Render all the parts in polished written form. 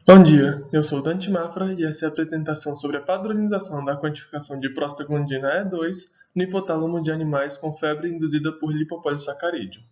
Bom dia, eu sou Dante Mafra e essa é a apresentação sobre a padronização da quantificação de prostaglandina E2 no hipotálamo de animais com febre induzida por lipopolissacarídeo.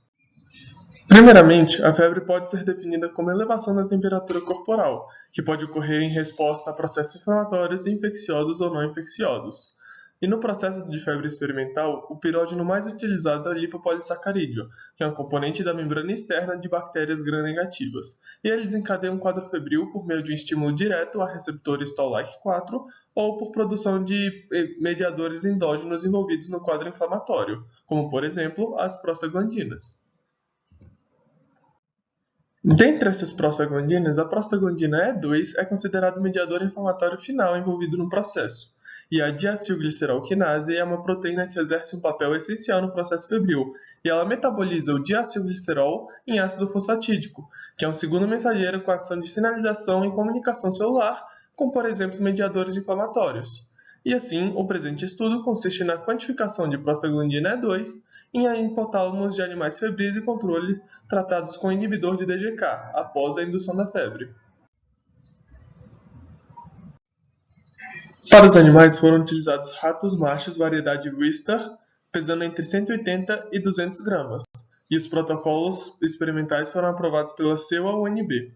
Primeiramente, a febre pode ser definida como elevação da temperatura corporal, que pode ocorrer em resposta a processos inflamatórios infecciosos ou não infecciosos. E no processo de febre experimental, o pirógeno mais utilizado é o lipopolissacarídeo, que é um componente da membrana externa de bactérias gram-negativas, e ele desencadeia um quadro febril por meio de um estímulo direto a receptores Toll-like 4 ou por produção de mediadores endógenos envolvidos no quadro inflamatório, como por exemplo as prostaglandinas. Dentre essas prostaglandinas, a prostaglandina E2 é considerada o mediador inflamatório final envolvido no processo, e a diacilglicerol-quinase é uma proteína que exerce um papel essencial no processo febril, e ela metaboliza o diacilglicerol em ácido fosfatídico, que é um segundo mensageiro com ação de sinalização e comunicação celular, como por exemplo mediadores inflamatórios. E assim, o presente estudo consiste na quantificação de prostaglandina E2 em hipotálamos de animais febris e controle tratados com inibidor de DGK, após a indução da febre. Para os animais foram utilizados ratos machos variedade Wistar, pesando entre 180 e 200 gramas, e os protocolos experimentais foram aprovados pela CEUA-UNB.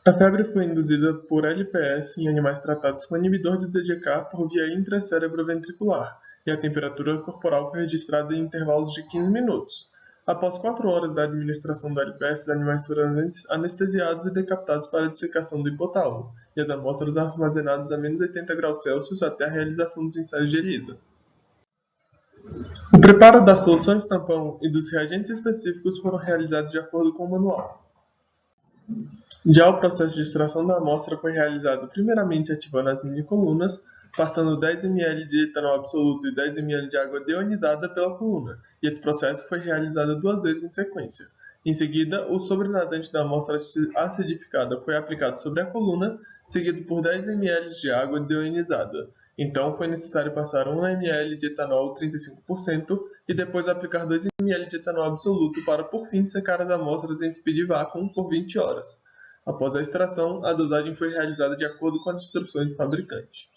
A febre foi induzida por LPS em animais tratados com inibidor de DGK por via intracérebroventricular, e a temperatura corporal foi registrada em intervalos de 15 minutos. Após 4 horas da administração do LPS, os animais foram anestesiados e decapitados para a dissecação do hipotálamo, e as amostras armazenadas a menos 80 graus Celsius até a realização dos ensaios de ELISA. O preparo das soluções tampão e dos reagentes específicos foram realizados de acordo com o manual. Já o processo de extração da amostra foi realizado primeiramente ativando as minicolunas, passando 10 ml de etanol absoluto e 10 ml de água deionizada pela coluna, e esse processo foi realizado 2 vezes em sequência. Em seguida, o sobrenadante da amostra acidificada foi aplicado sobre a coluna, seguido por 10 ml de água deionizada. Então, foi necessário passar 1 ml de etanol 35% e depois aplicar 2 ml de etanol absoluto para, por fim, secar as amostras em speed vacuum por 20 horas. Após a extração, a dosagem foi realizada de acordo com as instruções do fabricante.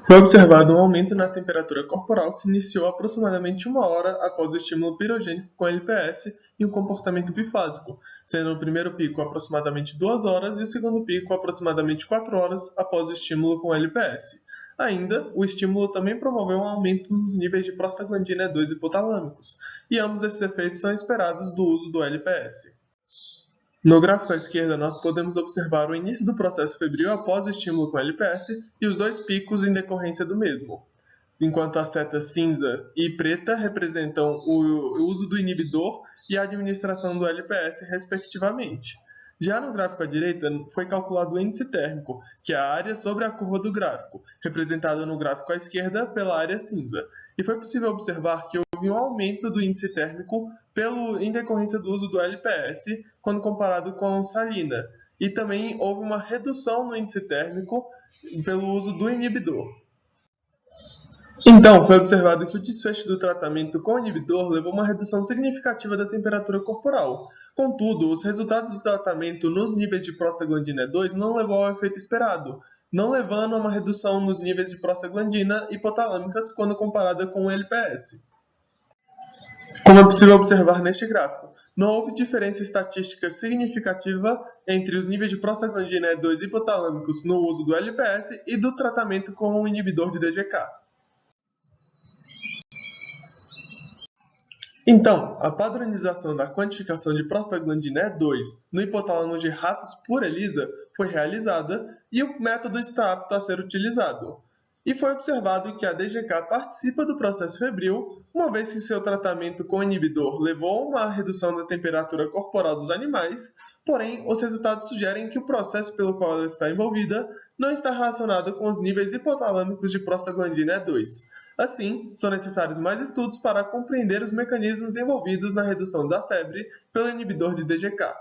Foi observado um aumento na temperatura corporal que se iniciou aproximadamente 1 hora após o estímulo pirogênico com LPS e um comportamento bifásico, sendo o primeiro pico aproximadamente 2 horas e o segundo pico aproximadamente 4 horas após o estímulo com LPS. Ainda, o estímulo também promoveu um aumento nos níveis de prostaglandina E2 hipotalâmicos, e ambos esses efeitos são esperados do uso do LPS. No gráfico à esquerda, nós podemos observar o início do processo febril após o estímulo com LPS e os 2 picos em decorrência do mesmo, enquanto as setas cinza e preta representam o uso do inibidor e a administração do LPS, respectivamente. Já no gráfico à direita, foi calculado o índice térmico, que é a área sobre a curva do gráfico, representada no gráfico à esquerda pela área cinza, e foi possível observar que houve um aumento do índice térmico em decorrência do uso do LPS quando comparado com salina, e também houve uma redução no índice térmico pelo uso do inibidor. Então, foi observado que o desfecho do tratamento com o inibidor levou a uma redução significativa da temperatura corporal. Contudo, os resultados do tratamento nos níveis de prostaglandina E2 não levou ao efeito esperado, não levando a uma redução nos níveis de prostaglandina hipotalâmicas quando comparada com o LPS. Como é possível observar neste gráfico, não houve diferença estatística significativa entre os níveis de prostaglandina E2 hipotalâmicos no uso do LPS e do tratamento com o inibidor de DGK. Então, a padronização da quantificação de prostaglandina E2 no hipotálamo de ratos por ELISA foi realizada e o método está apto a ser utilizado. E foi observado que a DGK participa do processo febril, uma vez que o seu tratamento com inibidor levou a uma redução da temperatura corporal dos animais, porém, os resultados sugerem que o processo pelo qual ela está envolvida não está relacionado com os níveis hipotalâmicos de prostaglandina E2. Assim, são necessários mais estudos para compreender os mecanismos envolvidos na redução da febre pelo inibidor de DGK.